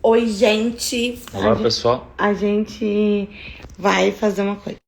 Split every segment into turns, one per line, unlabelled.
Oi, gente.
Olá, pessoal.
A gente vai fazer uma coisa.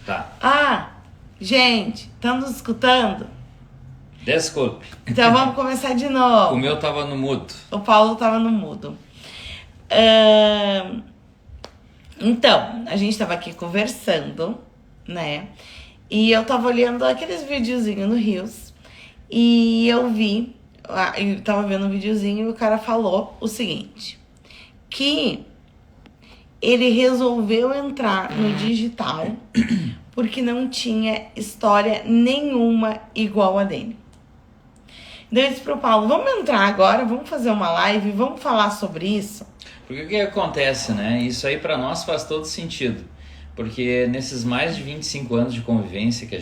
Tá.
Gente, estão nos escutando?
Desculpe.
Então vamos começar de novo.
O meu tava no mudo.
O Paulo tava no mudo. Então, a gente tava aqui conversando, né? E eu tava olhando aqueles videozinhos no Reels. E eu tava vendo um videozinho e o cara falou o seguinte: que ele resolveu entrar no digital porque não tinha história nenhuma igual a dele. Então eu disse pro Paulo, vamos entrar agora, vamos fazer uma live, vamos falar sobre isso?
Porque o que acontece, né? Isso aí pra nós faz todo sentido. Porque nesses mais de 25 anos de convivência que a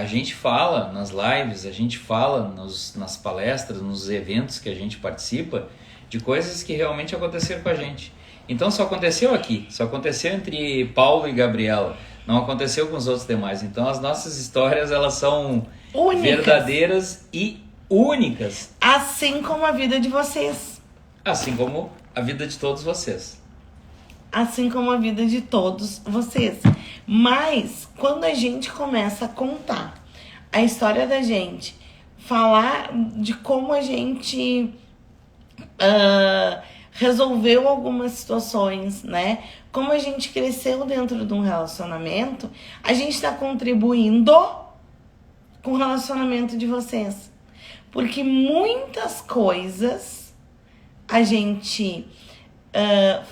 gente fala nas lives, a gente fala nas palestras, nos eventos que a gente participa, de coisas que realmente aconteceram com a gente. Então só aconteceu aqui, só aconteceu entre Paulo e Gabriela, não aconteceu com os outros demais. Então as nossas histórias, elas são
Únicas.
verdadeiras e únicas.
Assim como a vida de vocês.
Assim como a vida de todos vocês.
Assim como a vida de todos vocês. Mas quando a gente começa a contar a história da gente, falar de como a gente resolveu algumas situações, né? Como a gente cresceu dentro de um relacionamento, a gente está contribuindo com o relacionamento de vocês. Porque muitas coisas a gente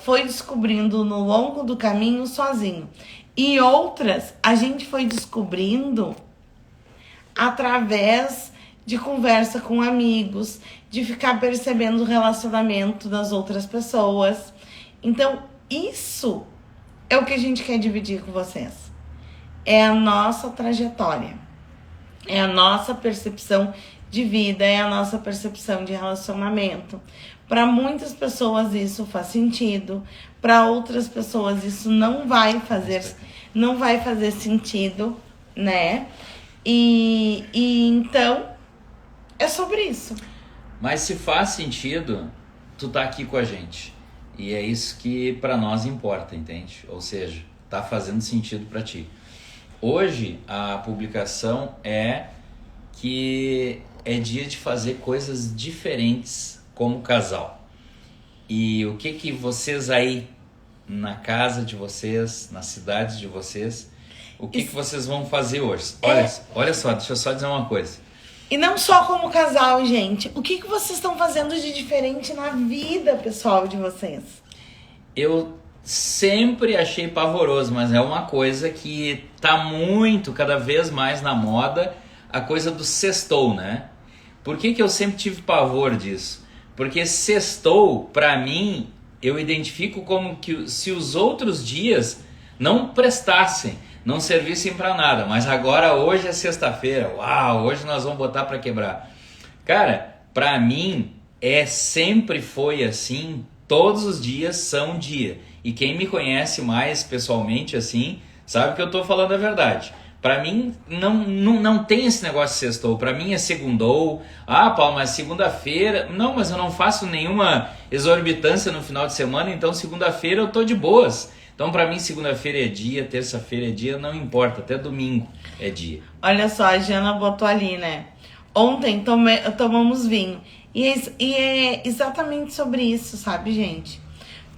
foi descobrindo no longo do caminho sozinho. E outras a gente foi descobrindo através de conversa com amigos, de ficar percebendo o relacionamento das outras pessoas. Então, isso é o que a gente quer dividir com vocês. É a nossa trajetória. É a nossa percepção de vida, é a nossa percepção de relacionamento. Para muitas pessoas isso faz sentido, para outras pessoas isso não vai fazer sentido, né? E então é sobre isso.
Mas se faz sentido, tu tá aqui com a gente. E é isso que pra nós importa, entende? Ou seja, tá fazendo sentido pra ti. Hoje a publicação é que é dia de fazer coisas diferentes como casal. E o que vocês aí na casa de vocês, na cidade de vocês, o que vocês vão fazer hoje? Olha só, deixa eu só dizer uma coisa.
E não só como casal, gente. O que vocês estão fazendo de diferente na vida pessoal de vocês?
Eu sempre achei pavoroso, mas é uma coisa que tá cada vez mais na moda, a coisa do sextou, né? Por que eu sempre tive pavor disso? Porque sextou, pra mim, eu identifico como que se os outros dias não prestassem, não servissem pra nada, mas agora hoje é sexta-feira, uau, hoje nós vamos botar pra quebrar. Cara, pra mim, sempre foi assim, todos os dias são dia. E quem me conhece mais pessoalmente assim, sabe que eu tô falando a verdade. Pra mim, não tem esse negócio de sextou. Pra mim é segundou. Ah, Paulo, mas segunda-feira... Não, mas eu não faço nenhuma exorbitância no final de semana, então segunda-feira eu tô de boas. Então pra mim segunda-feira é dia, terça-feira é dia, não importa, até domingo é dia.
Olha só, a Jana botou ali, né? Ontem tomamos vinho. E é exatamente sobre isso, sabe, gente?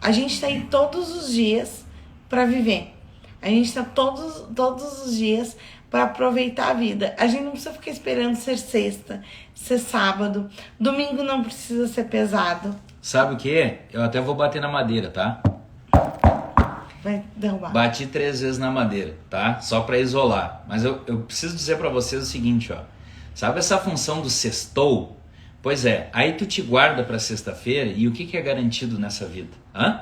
A gente tá aí todos os dias pra viver. A gente tá todos os dias para aproveitar a vida. A gente não precisa ficar esperando ser sexta, ser sábado. Domingo não precisa ser pesado.
Sabe o que? Eu até vou bater na madeira, tá?
Vai derrubar.
Bati 3 vezes na madeira, tá? Só para isolar. Mas eu preciso dizer para vocês o seguinte, ó. Sabe essa função do sextou? Pois é, aí tu te guarda para sexta-feira e o que é garantido nessa vida? Hã?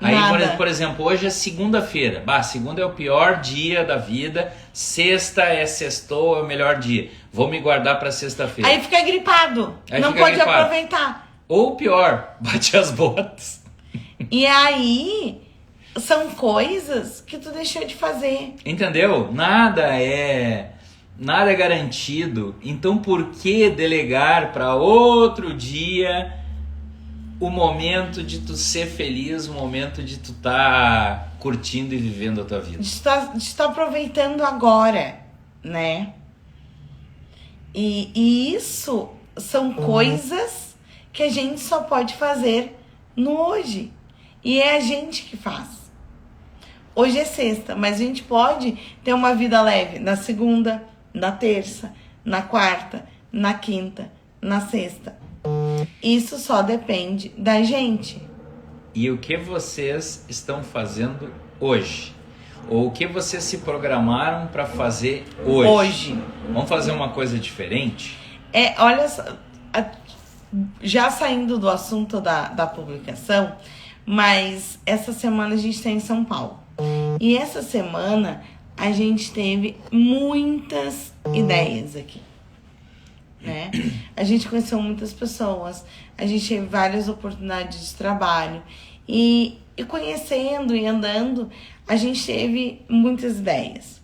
Aí, por exemplo, hoje é segunda-feira. Segunda é o pior dia da vida. Sexta é sextou, é o melhor dia. Vou me guardar para sexta-feira.
Aí fica gripado. Não pode aproveitar.
Ou pior, bate as botas.
E aí, são coisas que tu deixou de fazer.
Entendeu? Nada é garantido. Então, por que delegar para outro dia o momento de tu ser feliz, o momento de tu tá curtindo e vivendo a tua vida?
De estar aproveitando agora, né? E isso são coisas que a gente só pode fazer no hoje. E é a gente que faz. Hoje é sexta, mas a gente pode ter uma vida leve na segunda, na terça, na quarta, na quinta, na sexta. Isso só depende da gente.
E o que vocês estão fazendo hoje? Ou o que vocês se programaram para fazer hoje? Vamos fazer uma coisa diferente?
Olha só, já saindo do assunto da publicação, mas essa semana a gente está em São Paulo. E essa semana a gente teve muitas ideias aqui. Né? A gente conheceu muitas pessoas, a gente teve várias oportunidades de trabalho e conhecendo e andando, a gente teve muitas ideias.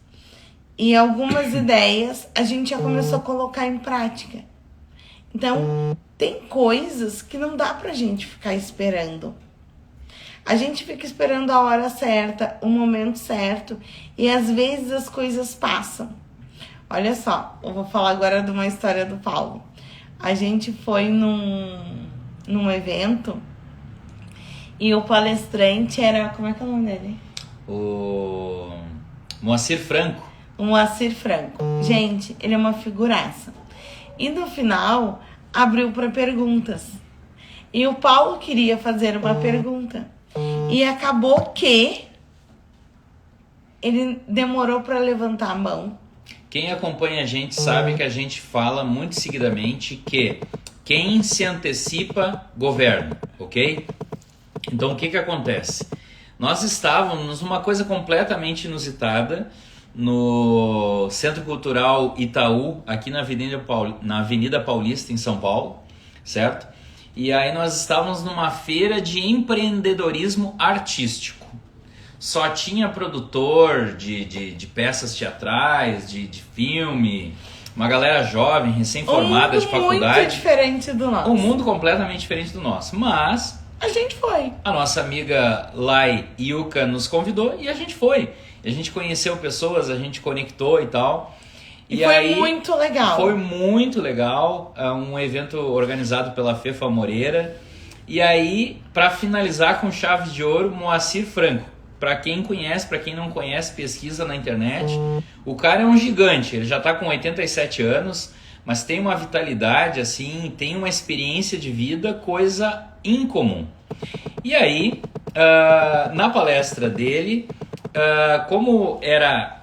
E algumas ideias a gente já começou a colocar em prática. Então, tem coisas que não dá pra gente ficar esperando. A gente fica esperando a hora certa, o momento certo, e às vezes as coisas passam. Olha só, eu vou falar agora de uma história do Paulo. A gente foi num evento e o palestrante era... Como é que é o nome dele?
O Moacir Franco.
O Moacir Franco. Gente, ele é uma figuraça. E no final, abriu para perguntas. E o Paulo queria fazer uma pergunta. E acabou que ele demorou para levantar a mão.
Quem acompanha a gente sabe que a gente fala muito seguidamente que quem se antecipa, governa, ok? Então, o que acontece? Nós estávamos numa coisa completamente inusitada no Centro Cultural Itaú, aqui na Avenida Paulista, em São Paulo, certo? E aí nós estávamos numa feira de empreendedorismo artístico. Só tinha produtor de peças teatrais, de filme, uma galera jovem, recém-formada de faculdade.
Muito diferente do nosso.
Um mundo completamente diferente do nosso. Mas
a gente foi.
A nossa amiga Lai Yuka nos convidou e a gente foi. A gente conheceu pessoas, a gente conectou e tal.
E foi aí, muito legal.
Foi muito legal. Um evento organizado pela Fefa Moreira. E aí, para finalizar com chave de ouro, Moacir Franco. Para quem conhece, para quem não conhece, pesquisa na internet. O cara é um gigante, ele já está com 87 anos, mas tem uma vitalidade, assim, tem uma experiência de vida, coisa incomum. E aí, na palestra dele, como era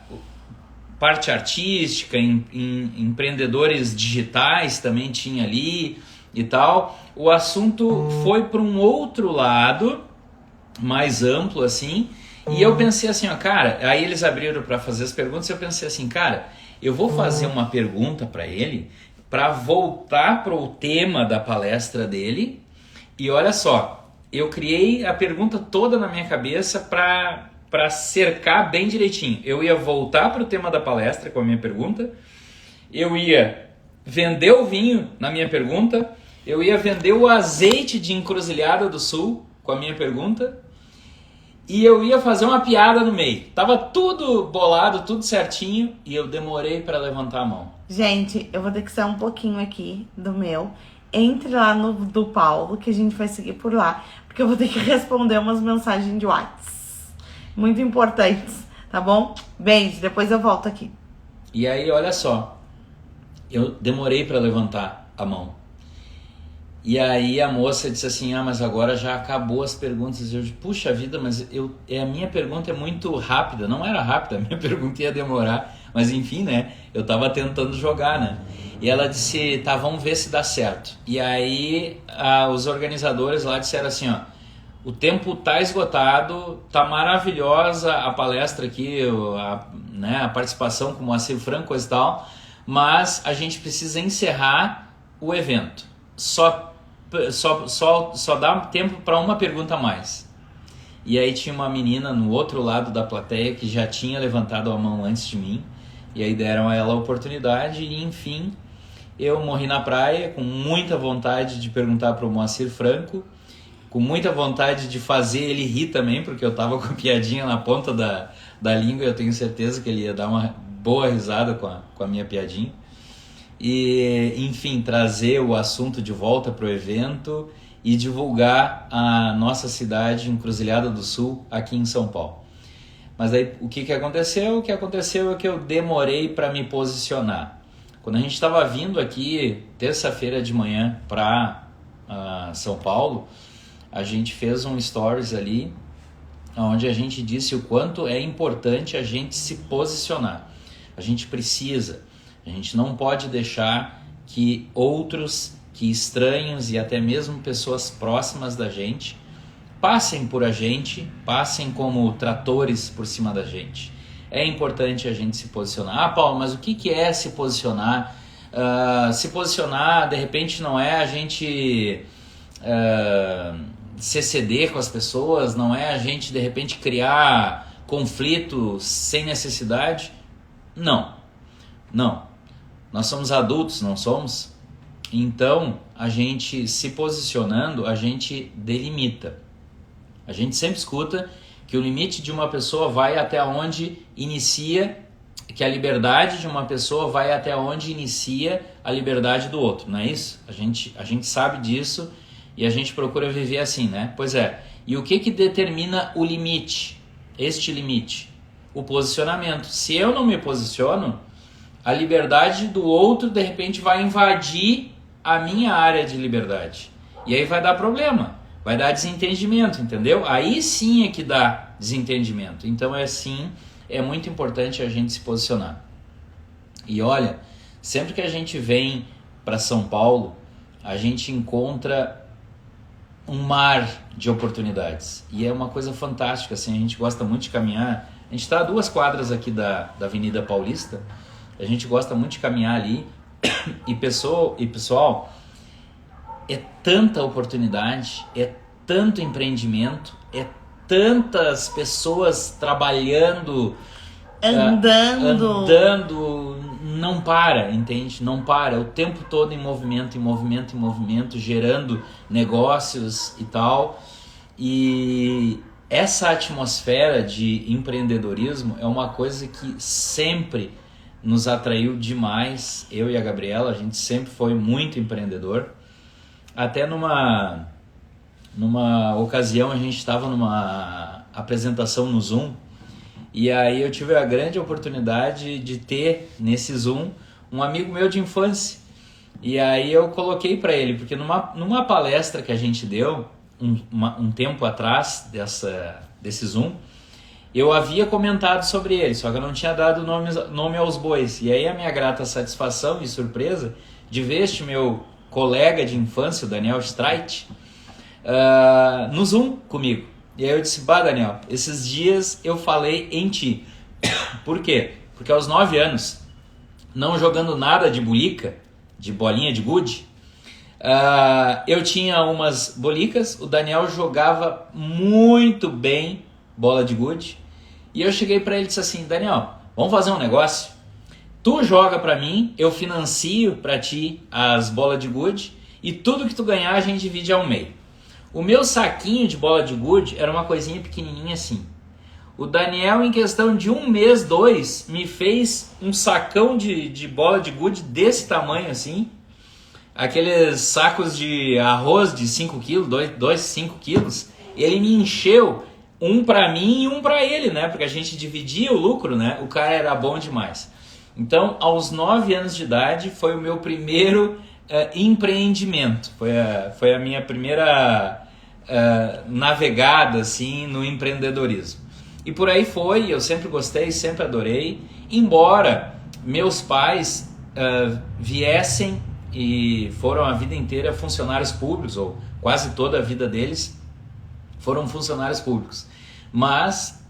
parte artística, empreendedores digitais também tinha ali e tal, o assunto foi para um outro lado, mais amplo, assim. E eu pensei assim, ó, cara, aí eles abriram para fazer as perguntas e eu pensei assim, cara, eu vou fazer uma pergunta para ele para voltar para o tema da palestra dele. E olha só, eu criei a pergunta toda na minha cabeça para para cercar bem direitinho. Eu ia voltar para o tema da palestra com a minha pergunta, eu ia vender o vinho na minha pergunta, eu ia vender o azeite de Encruzilhada do Sul com a minha pergunta, e eu ia fazer uma piada no meio. Tava tudo bolado, tudo certinho, e eu demorei para levantar a mão.
Gente, eu vou ter que sair um pouquinho aqui do meu. Entre lá no do Paulo, que a gente vai seguir por lá, porque eu vou ter que responder umas mensagens de WhatsApp muito importantes, tá bom? Beijo, depois eu volto aqui.
E aí, olha só, eu demorei para levantar a mão. E aí a moça disse assim, mas agora já acabou as perguntas. Eu disse, puxa vida, mas a minha pergunta é muito rápida. Não era rápida, a minha pergunta ia demorar. Mas enfim, né? Eu tava tentando jogar, né? E ela disse, tá, vamos ver se dá certo. E aí os organizadores lá disseram assim, o tempo tá esgotado, tá maravilhosa a palestra aqui, a participação com o Moacir Franco, coisa e tal, mas a gente precisa encerrar o evento. Só dá tempo para uma pergunta a mais. E aí tinha uma menina no outro lado da plateia que já tinha levantado a mão antes de mim, e aí deram a ela a oportunidade, e enfim, eu morri na praia com muita vontade de perguntar para o Moacir Franco, com muita vontade de fazer ele rir também, porque eu tava com a piadinha na ponta da língua, e eu tenho certeza que ele ia dar uma boa risada com a minha piadinha. E, enfim, trazer o assunto de volta para o evento e divulgar a nossa cidade, Encruzilhada do Sul, aqui em São Paulo. Mas aí, o que aconteceu? O que aconteceu é que eu demorei para me posicionar. Quando a gente estava vindo aqui, terça-feira de manhã, para São Paulo, a gente fez um stories ali, onde a gente disse o quanto é importante a gente se posicionar. A gente precisa. A gente não pode deixar que outros, que estranhos e até mesmo pessoas próximas da gente passem por a gente, passem como tratores por cima da gente. É importante a gente se posicionar. Paulo, mas o que é se posicionar? Se posicionar, de repente, não é a gente se ceder com as pessoas, não é a gente, de repente, criar conflito sem necessidade? Não. Nós somos adultos, não somos? Então, a gente se posicionando, a gente delimita. A gente sempre escuta que o limite de uma pessoa vai até onde inicia, que a liberdade de uma pessoa vai até onde inicia a liberdade do outro, não é isso? A gente sabe disso e a gente procura viver assim, né? Pois é. E o que determina o limite? Este limite? O posicionamento. Se eu não me posiciono, a liberdade do outro, de repente, vai invadir a minha área de liberdade. E aí vai dar problema, vai dar desentendimento, entendeu? Aí sim é que dá desentendimento. Então é muito importante a gente se posicionar. E olha, sempre que a gente vem para São Paulo, a gente encontra um mar de oportunidades. E é uma coisa fantástica, assim, a gente gosta muito de caminhar. A gente está a 2 quadras aqui da Avenida Paulista. A gente gosta muito de caminhar ali e pessoal, é tanta oportunidade, é tanto empreendimento, é tantas pessoas trabalhando, andando, não para, entende? Não para, o tempo todo em movimento, gerando negócios e tal. E essa atmosfera de empreendedorismo é uma coisa que sempre nos atraiu demais. Eu e a Gabriela, a gente sempre foi muito empreendedor. Até numa ocasião a gente estava numa apresentação no Zoom, e aí eu tive a grande oportunidade de ter nesse Zoom um amigo meu de infância. E aí eu coloquei para ele, porque numa palestra que a gente deu um tempo atrás desse Zoom, eu havia comentado sobre ele, só que eu não tinha dado nome aos bois. E aí a minha grata satisfação e surpresa de ver este meu colega de infância, o Daniel Streit, no Zoom comigo. E aí eu disse, Daniel, esses dias eu falei em ti. Por quê? Porque aos 9 anos, não jogando nada de bulica, de bolinha de gude, eu tinha umas bolicas, o Daniel jogava muito bem bola de gude, E eu cheguei para ele e disse assim, Daniel, vamos fazer um negócio? Tu joga para mim, eu financio para ti as bolas de gude e tudo que tu ganhar a gente divide ao meio. O meu saquinho de bola de gude era uma coisinha pequenininha assim. O Daniel, em questão de 1 mês, 2, me fez um sacão de bola de gude desse tamanho assim. Aqueles sacos de arroz de 5 quilos, 5 quilos. Ele me encheu, um para mim e um para ele, né? Porque a gente dividia o lucro, né? O cara era bom demais. Então, aos 9 anos de idade, foi o meu primeiro empreendimento. Foi a minha primeira navegada assim, no empreendedorismo. E por aí foi, eu sempre gostei, sempre adorei. Embora meus pais viessem e foram a vida inteira funcionários públicos, ou quase toda a vida deles foram funcionários públicos. Mas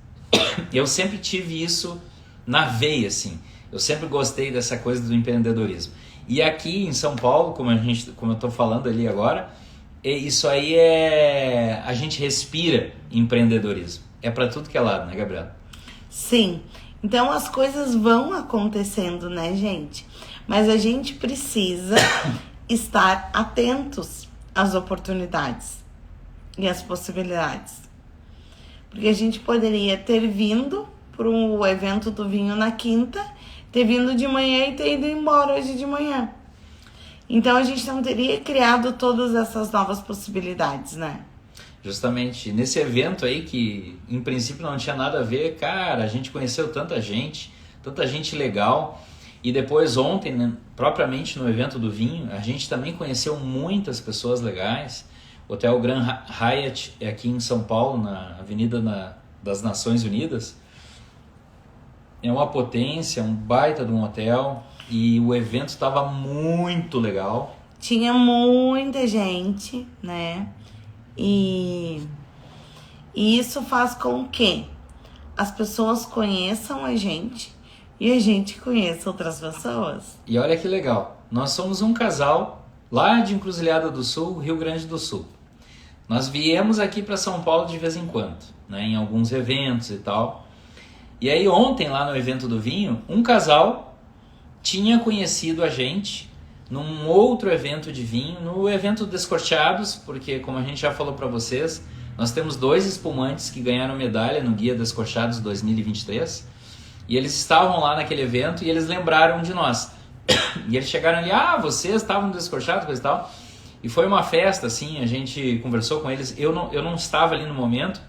eu sempre tive isso na veia, assim. Eu sempre gostei dessa coisa do empreendedorismo. E aqui em São Paulo, como eu estou falando ali agora, isso aí a gente respira empreendedorismo. É para tudo que é lado, né, Gabriela?
Sim. Então as coisas vão acontecendo, né, gente? Mas a gente precisa estar atentos às oportunidades e às possibilidades. Porque a gente poderia ter vindo para o evento do vinho na quinta, ter vindo de manhã e ter ido embora hoje de manhã. Então a gente não teria criado todas essas novas possibilidades, né?
Justamente nesse evento aí que em princípio não tinha nada a ver, cara, a gente conheceu tanta gente legal. E depois ontem, né, propriamente no evento do vinho, a gente também conheceu muitas pessoas legais. O Hotel Grand Hyatt aqui em São Paulo, na Avenida das Nações Unidas. É uma potência, um baita de um hotel. E o evento estava muito legal.
Tinha muita gente, né? E isso faz com que as pessoas conheçam a gente e a gente conheça outras pessoas.
E olha que legal, nós somos um casal lá de Encruzilhada do Sul, Rio Grande do Sul. Nós viemos aqui para São Paulo de vez em quando, né, em alguns eventos e tal. E aí ontem lá no evento do vinho, um casal tinha conhecido a gente num outro evento de vinho, no evento Descorteados, porque como a gente já falou para vocês, nós temos 2 espumantes que ganharam medalha no Guia Descorteados 2023, e eles estavam lá naquele evento e eles lembraram de nós. E eles chegaram ali, vocês estavam no Descorteados, coisa e tal. E foi uma festa, assim, a gente conversou com eles, eu não estava ali no momento,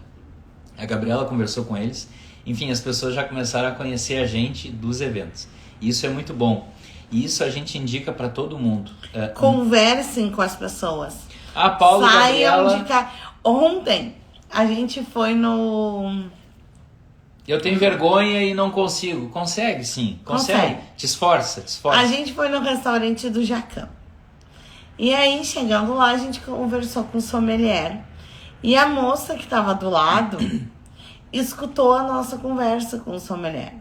a Gabriela conversou com eles, enfim, as pessoas já começaram a conhecer a gente dos eventos. E isso é muito bom. E isso a gente indica para todo mundo.
Conversem com as pessoas.
A Paula e Gabriela...
de cá. Ontem a gente foi no...
Eu tenho vergonha e não consigo. Consegue, sim. Consegue. Te esforça.
A gente foi no restaurante do Jacan. E aí, chegando lá, a gente conversou com o sommelier. E a moça que estava do lado escutou a nossa conversa com o sommelier.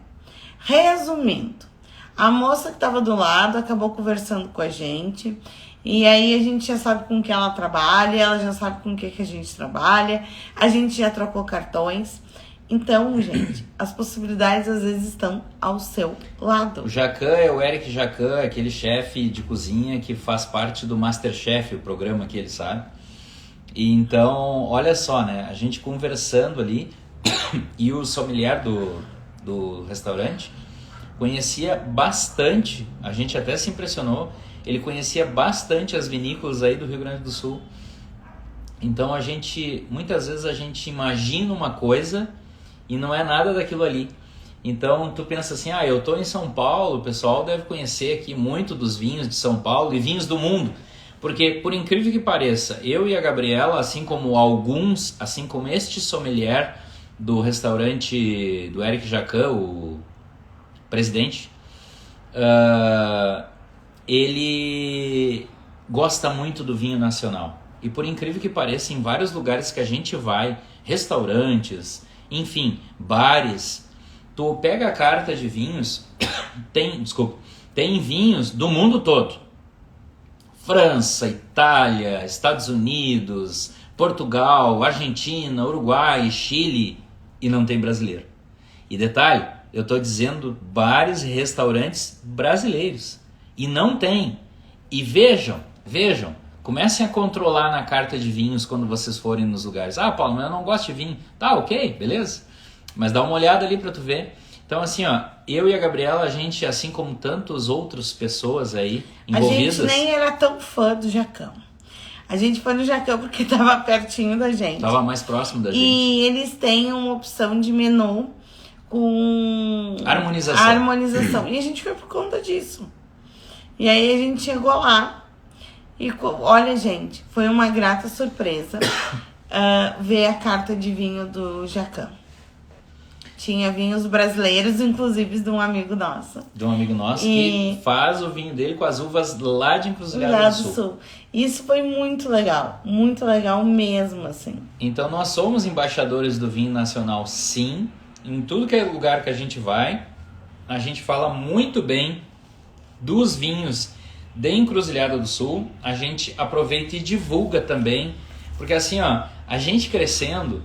Resumindo, a moça que estava do lado acabou conversando com a gente. E aí a gente já sabe com que ela trabalha, ela já sabe com que a gente trabalha. A gente já trocou cartões. Então, gente, as possibilidades às vezes estão ao seu lado.
O Jacan é o Eric Jacan, aquele chefe de cozinha que faz parte do MasterChef, o programa que ele sabe. E então, olha só, né? A gente conversando ali e o sommelier do restaurante conhecia bastante, a gente até se impressionou, ele conhecia bastante as vinícolas aí do Rio Grande do Sul. Então muitas vezes a gente imagina uma coisa e não é nada daquilo ali. Então tu pensa assim, eu tô em São Paulo, o pessoal deve conhecer aqui muito dos vinhos de São Paulo e vinhos do mundo. Porque, por incrível que pareça, eu e a Gabriela, assim como este sommelier do restaurante do Eric Jacan, o presidente, ele gosta muito do vinho nacional. E por incrível que pareça, em vários lugares que a gente vai, restaurantes, enfim, bares, tu pega a carta de vinhos, tem vinhos do mundo todo. França, Itália, Estados Unidos, Portugal, Argentina, Uruguai, Chile, e não tem brasileiro. E detalhe, eu estou dizendo bares e restaurantes brasileiros. E não tem. E vejam, comecem a controlar na carta de vinhos quando vocês forem nos lugares. Ah, Paulo, mas eu não gosto de vinho. Tá, ok, beleza. Mas dá uma olhada ali para tu ver. Então, assim, ó, eu e a Gabriela, a gente, assim como tantas outras pessoas aí envolvidas...
A gente nem era tão fã do Jacão. A gente foi no Jacão porque tava pertinho da gente.
Tava mais próximo da gente.
E eles têm uma opção de menu com... harmonização. E a gente foi por conta disso. E aí a gente chegou lá e, olha, gente, foi uma grata surpresa ver a carta de vinho do Jacão. Tinha vinhos brasileiros, inclusive de um amigo nosso.
De um amigo nosso que faz o vinho dele com as uvas lá de Encruzilhada do Sul.
Isso foi muito legal mesmo, assim.
Então nós somos embaixadores do vinho nacional, sim. Em tudo que é lugar que a gente vai, a gente fala muito bem dos vinhos de Encruzilhada do Sul. A gente aproveita e divulga também, porque assim, ó, a gente crescendo,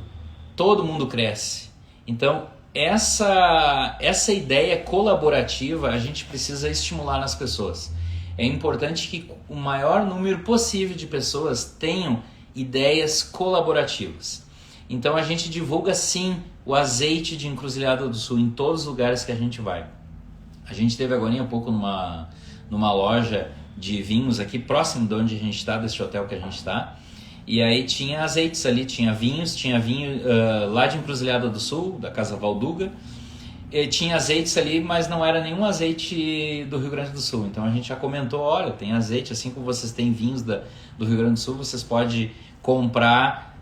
todo mundo cresce. Então, essa ideia colaborativa a gente precisa estimular nas pessoas. É importante que o maior número possível de pessoas tenham ideias colaborativas. Então a gente divulga sim o azeite de Encruzilhada do Sul em todos os lugares que a gente vai. A gente esteve agora há pouco numa loja de vinhos aqui próximo de onde a gente está, desse hotel que a gente está. E aí tinha azeites ali, tinha vinho lá de Encruzilhada do Sul, da Casa Valduga. E tinha azeites ali, mas não era nenhum azeite do Rio Grande do Sul. Então a gente já comentou, olha, tem azeite, assim como vocês têm vinhos do Rio Grande do Sul, vocês podem comprar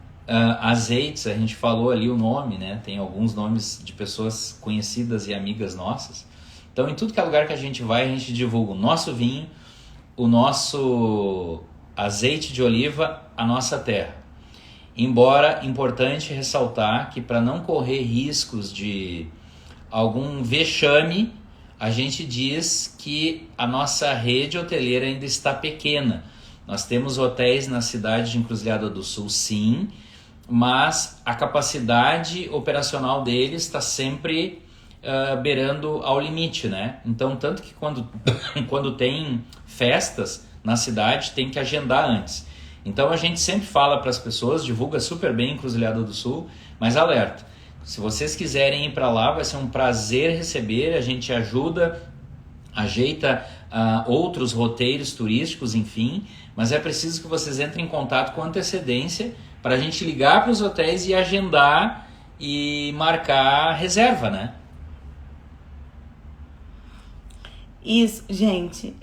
azeites. A gente falou ali o nome, né? Tem alguns nomes de pessoas conhecidas e amigas nossas. Então em tudo que é lugar que a gente vai, a gente divulga o nosso vinho, o nosso azeite de oliva, a nossa terra. Embora importante ressaltar que para não correr riscos de algum vexame, a gente diz que a nossa rede hoteleira ainda está pequena. Nós temos hotéis na cidade de Encruzilhada do Sul, sim, mas a capacidade operacional deles está sempre beirando ao limite, né? Então, tanto que quando tem festas na cidade, tem que agendar antes. Então a gente sempre fala para as pessoas, divulga super bem Encruzilhada do Sul, mas alerta, se vocês quiserem ir para lá, vai ser um prazer receber, a gente ajuda, ajeita outros roteiros turísticos, enfim, mas é preciso que vocês entrem em contato com antecedência para a gente ligar para os hotéis e agendar e marcar reserva, né?
Isso, gente,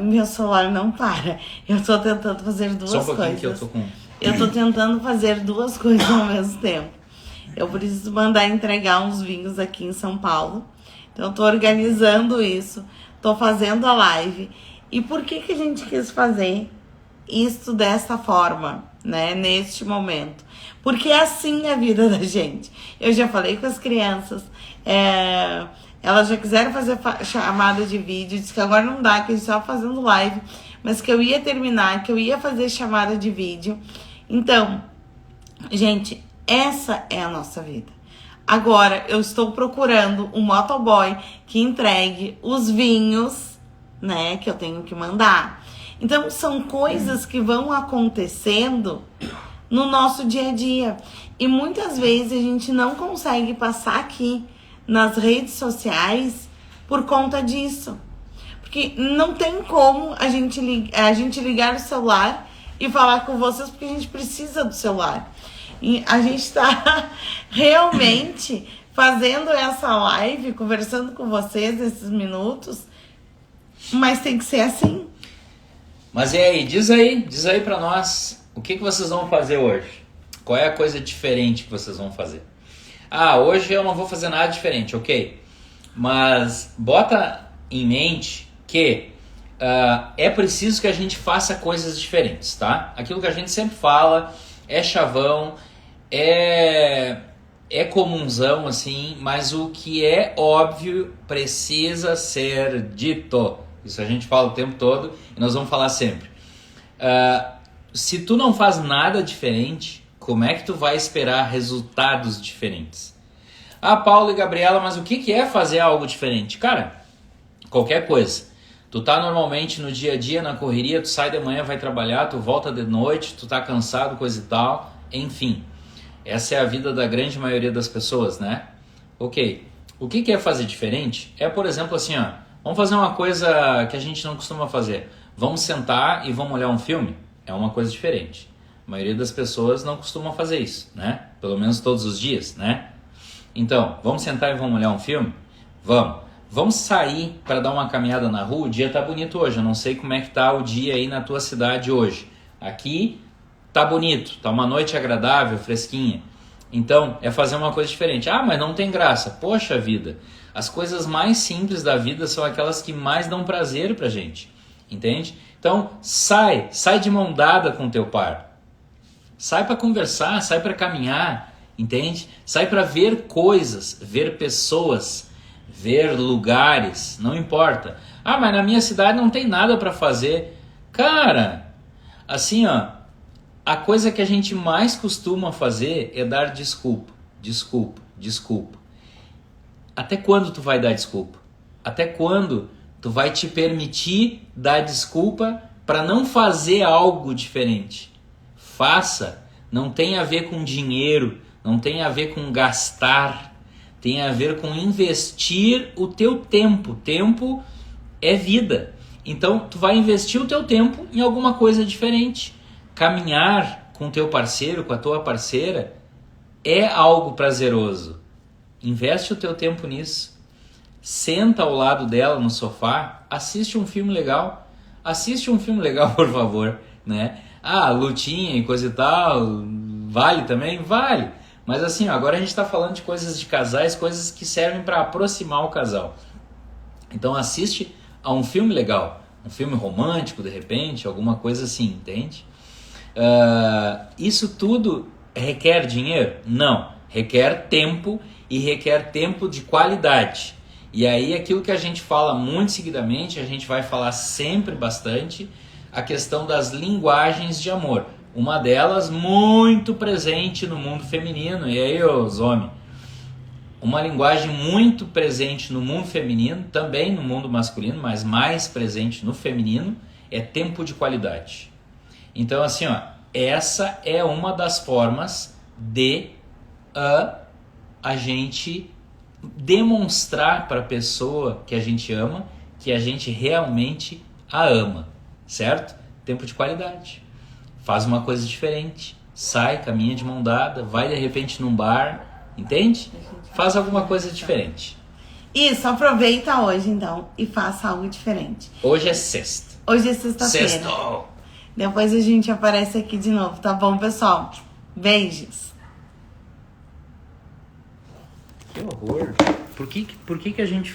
meu celular não para. Eu tô tentando fazer duas coisas.
Só um pouquinho que eu tô com...
Eu tô tentando fazer duas coisas ao mesmo tempo. Eu preciso mandar entregar uns vinhos aqui em São Paulo. Então eu tô organizando isso, tô fazendo a live. E por que a gente quis fazer isso dessa forma, né, neste momento? Porque é assim a vida da gente. Eu já falei com as crianças, elas já quiseram fazer chamada de vídeo, disse que agora não dá, que a gente estava fazendo live, mas que eu ia terminar, que eu ia fazer chamada de vídeo. Então, gente, essa é a nossa vida. Agora, eu estou procurando um motoboy que entregue os vinhos, né, que eu tenho que mandar. Então, são coisas que vão acontecendo no nosso dia a dia. E muitas vezes a gente não consegue passar aqui nas redes sociais por conta disso. Porque não tem como a gente ligar o celular e falar com vocês, porque a gente precisa do celular. E a gente está realmente fazendo essa live, conversando com vocês esses minutos, mas tem que ser assim.
Mas e aí, diz aí pra nós, o que vocês vão fazer hoje? Qual é a coisa diferente que vocês vão fazer? Ah, hoje eu não vou fazer nada diferente, ok. Mas bota em mente que é preciso que a gente faça coisas diferentes, tá? Aquilo que a gente sempre fala é chavão, é comunzão, assim, mas o que é óbvio precisa ser dito. Isso a gente fala o tempo todo e nós vamos falar sempre. Se tu não faz nada diferente, como é que tu vai esperar resultados diferentes? Ah, Paulo e Gabriela, mas o que é fazer algo diferente? Cara, qualquer coisa. Tu tá normalmente no dia a dia, na correria, tu sai de manhã, vai trabalhar, tu volta de noite, tu tá cansado, coisa e tal, enfim. Essa é a vida da grande maioria das pessoas, né? Ok. O que é fazer diferente? É, por exemplo, assim, ó, vamos fazer uma coisa que a gente não costuma fazer. Vamos sentar e vamos olhar um filme? É uma coisa diferente. A maioria das pessoas não costuma fazer isso, né? Pelo menos todos os dias, né? Então, vamos sentar e vamos olhar um filme? Vamos. Vamos sair para dar uma caminhada na rua? O dia tá bonito hoje. Eu não sei como é que tá o dia aí na tua cidade hoje. Aqui tá bonito, tá uma noite agradável, fresquinha. Então, é fazer uma coisa diferente. Ah, mas não tem graça. Poxa vida, as coisas mais simples da vida são aquelas que mais dão prazer pra gente. Entende? Então, sai de mão dada com teu par. Sai para conversar, sai para caminhar, entende? Sai para ver coisas, ver pessoas, ver lugares, não importa. Ah, mas na minha cidade não tem nada para fazer. Cara, assim, ó, a coisa que a gente mais costuma fazer é dar desculpa, desculpa, desculpa. Até quando tu vai dar desculpa? Até quando tu vai te permitir dar desculpa para não fazer algo diferente? Faça. Não tem a ver com dinheiro, não tem a ver com gastar, tem a ver com investir o teu tempo. Tempo é vida. Então, tu vai investir o teu tempo em alguma coisa diferente. Caminhar com o teu parceiro, com a tua parceira, é algo prazeroso. Investe o teu tempo nisso. Senta ao lado dela no sofá, assiste um filme legal. Assiste um filme legal, por favor, né? Ah, lutinha e coisa e tal, vale também? Vale. Mas assim, agora a gente está falando de coisas de casais, coisas que servem para aproximar o casal. Então assiste a um filme legal, um filme romântico, de repente, alguma coisa assim, entende? Isso tudo requer dinheiro? Não. Requer tempo e requer tempo de qualidade. E aí aquilo que a gente fala muito seguidamente, a gente vai falar sempre bastante, a questão das linguagens de amor. Uma delas muito presente no mundo feminino, e aí os homens, uma linguagem muito presente no mundo feminino, também no mundo masculino, mas mais presente no feminino, é tempo de qualidade. Então assim, ó, essa é uma das formas de a gente demonstrar para a pessoa que a gente ama, que a gente realmente a ama, certo? Tempo de qualidade. Faz uma coisa diferente, sai, caminha de mão dada, vai de repente num bar, entende? Faz alguma coisa diferente.
Isso, aproveita hoje então e faça algo diferente.
Hoje é sexta.
Hoje é sexta-feira.
Sextou!
Depois a gente aparece aqui de novo, tá bom, pessoal? Beijos.
Que horror. Por que a gente